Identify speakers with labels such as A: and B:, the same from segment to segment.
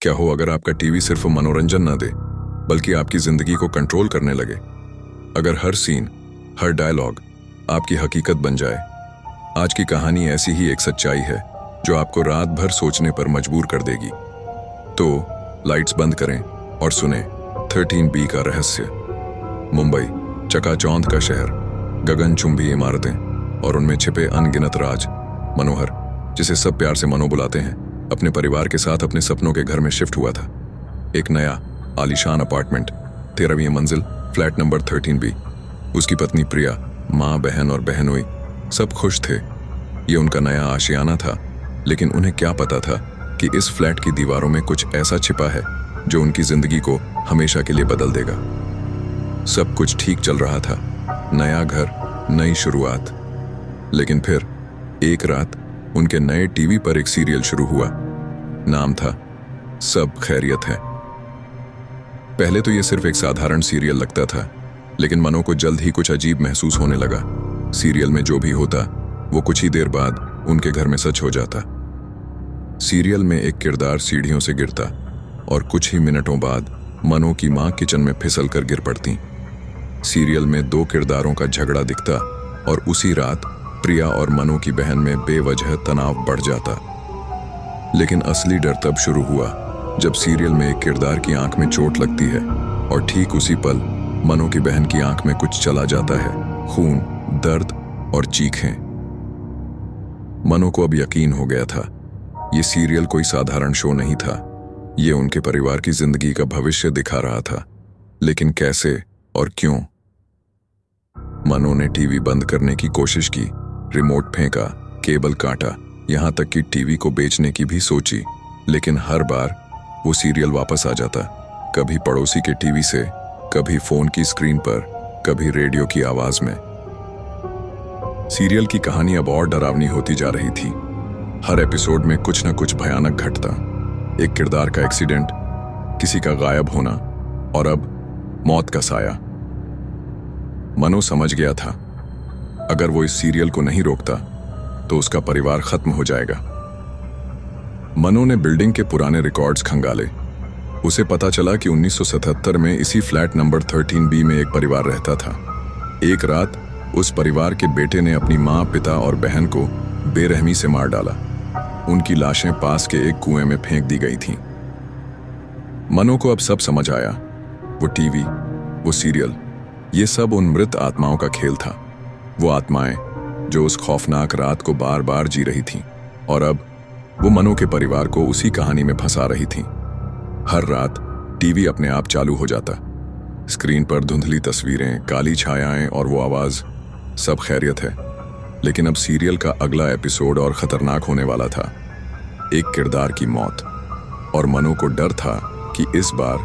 A: क्या हो अगर आपका टीवी सिर्फ मनोरंजन न दे बल्कि आपकी जिंदगी को कंट्रोल करने लगे। अगर हर सीन, हर डायलॉग आपकी हकीकत बन जाए। आज की कहानी ऐसी ही एक सच्चाई है जो आपको रात भर सोचने पर मजबूर कर देगी। तो लाइट्स बंद करें और सुने 13B का रहस्य। मुंबई, चकाचौंध का शहर, गगनचुंबी इमारतें और उनमें छिपे अनगिनत राज। मनोहर, जिसे सब प्यार से मनो बुलाते हैं, अपने परिवार के साथ अपने सपनों के घर में शिफ्ट हुआ था। एक नया आलीशान अपार्टमेंट, 13वीं मंजिल, फ्लैट नंबर 13B। उसकी पत्नी प्रिया, माँ, बहन और बहनोई सब खुश थे। ये उनका नया आशियाना था, लेकिन उन्हें क्या पता था कि इस फ्लैट की दीवारों में कुछ ऐसा छिपा है जो उनकी जिंदगी को हमेशा के लिए बदल देगा। सब कुछ ठीक चल रहा था, नया घर, नई शुरुआत। लेकिन फिर एक रात उनके नए टीवी पर एक सीरियल शुरू हुआ। नाम था सब खैरियत है। पहले तो यह सिर्फ एक साधारण सीरियल लगता था, लेकिन मनो को जल्द ही कुछ अजीब महसूस होने लगा। सीरियल में जो भी होता वो कुछ ही देर बाद उनके घर में सच हो जाता। सीरियल में एक किरदार सीढ़ियों से गिरता और कुछ ही मिनटों बाद मनो की मां किचन में फिसल कर गिर पड़ती। सीरियल में दो किरदारों का झगड़ा दिखता और उसी रात प्रिया और मनो की बहन में बेवजह तनाव बढ़ जाता। लेकिन असली डर तब शुरू हुआ जब सीरियल में एक किरदार की आंख में चोट लगती है और ठीक उसी पल मनो की बहन की आंख में कुछ चला जाता है। खून, दर्द और चीखें। मनो को अब यकीन हो गया था, ये सीरियल कोई साधारण शो नहीं था। ये उनके परिवार की जिंदगी का भविष्य दिखा रहा था। लेकिन कैसे और क्यों? मनो ने टीवी बंद करने की कोशिश की, रिमोट फेंका, केबल काटा, यहां तक कि टीवी को बेचने की भी सोची। लेकिन हर बार वो सीरियल वापस आ जाता, कभी पड़ोसी के टीवी से, कभी फोन की स्क्रीन पर, कभी रेडियो की आवाज में। सीरियल की कहानी अब और डरावनी होती जा रही थी। हर एपिसोड में कुछ न कुछ भयानक घटता। एक किरदार का एक्सीडेंट, किसी का गायब होना और अब मौत का साया। मनो समझ गया था, अगर वो इस सीरियल को नहीं रोकता तो उसका परिवार खत्म हो जाएगा। मनो ने बिल्डिंग के पुराने रिकॉर्ड्स खंगाले। उसे पता चला कि 1977 में इसी फ्लैट नंबर 13B में एक परिवार रहता था। एक रात उस परिवार के बेटे ने अपनी माँ, पिता और बहन को बेरहमी से मार डाला। उनकी लाशें पास के एक कुएं में फेंक दी गई थीं। मनो को अब सब समझ आया। वो टीवी, वो सीरियल, ये सब उन मृत आत्माओं का खेल था। वो आत्माएं जो उस खौफनाक रात को बार बार जी रही थीं और अब वो मनो के परिवार को उसी कहानी में फंसा रही थीं। हर रात टीवी अपने आप चालू हो जाता। स्क्रीन पर धुंधली तस्वीरें, काली छायाएं और वो आवाज, सब खैरियत है। लेकिन अब सीरियल का अगला एपिसोड और खतरनाक होने वाला था। एक किरदार की मौत, और मनो को डर था कि इस बार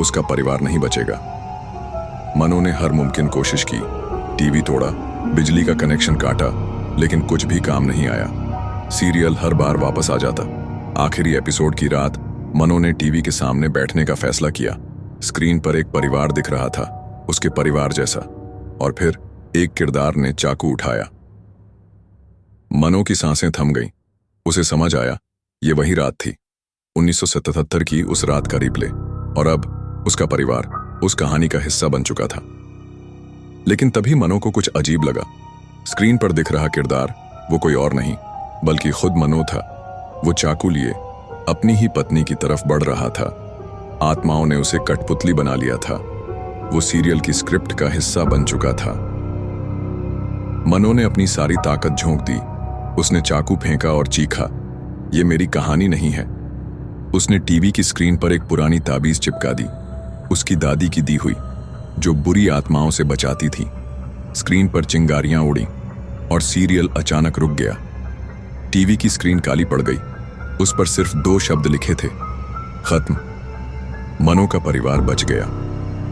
A: उसका परिवार नहीं बचेगा। मनो ने हर मुमकिन कोशिश की, टीवी तोड़ा, बिजली का कनेक्शन काटा, लेकिन कुछ भी काम नहीं आया। सीरियल हर बार वापस आ जाता। आखिरी एपिसोड की रात मनो ने टीवी के सामने बैठने का फैसला किया। स्क्रीन पर एक परिवार दिख रहा था, उसके परिवार जैसा, और फिर एक किरदार ने चाकू उठाया। मनो की सांसें थम गईं। उसे समझ आया, ये वही रात थी, 1977 की उस रात का रिप्ले, और अब उसका परिवार उस कहानी का हिस्सा बन चुका था। लेकिन तभी मनो को कुछ अजीब लगा। स्क्रीन पर दिख रहा किरदार वो कोई और नहीं बल्कि खुद मनो था। वो चाकू लिए अपनी ही पत्नी की तरफ बढ़ रहा था। आत्माओं ने उसे कठपुतली बना लिया था। वो सीरियल की स्क्रिप्ट का हिस्सा बन चुका था। मनो ने अपनी सारी ताकत झोंक दी। उसने चाकू फेंका और चीखा, ये मेरी कहानी नहीं है। उसने टीवी की स्क्रीन पर एक पुरानी ताबीज चिपका दी, उसकी दादी की दी हुई, जो बुरी आत्माओं से बचाती थी। स्क्रीन पर चिंगारियां उड़ी और सीरियल अचानक रुक गया। टीवी की स्क्रीन काली पड़ गई। उस पर सिर्फ 2 शब्द लिखे थे, खत्म। मनो का परिवार बच गया,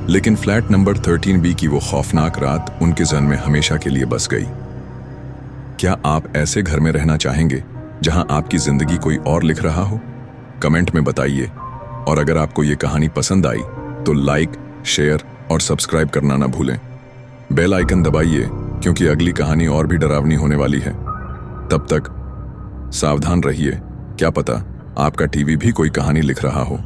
A: लेकिन फ्लैट नंबर 13B की वो खौफनाक रात उनके जहन में हमेशा के लिए बस गई। क्या आप ऐसे घर में रहना चाहेंगे जहां आपकी जिंदगी कोई और लिख रहा हो? कमेंट में बताइए। और अगर आपको ये कहानी पसंद आई तो लाइक, शेयर और सब्सक्राइब करना ना भूलें। बेल आइकन दबाइए, क्योंकि अगली कहानी और भी डरावनी होने वाली है। तब तक सावधान रहिए, क्या पता आपका टीवी भी कोई कहानी लिख रहा हो।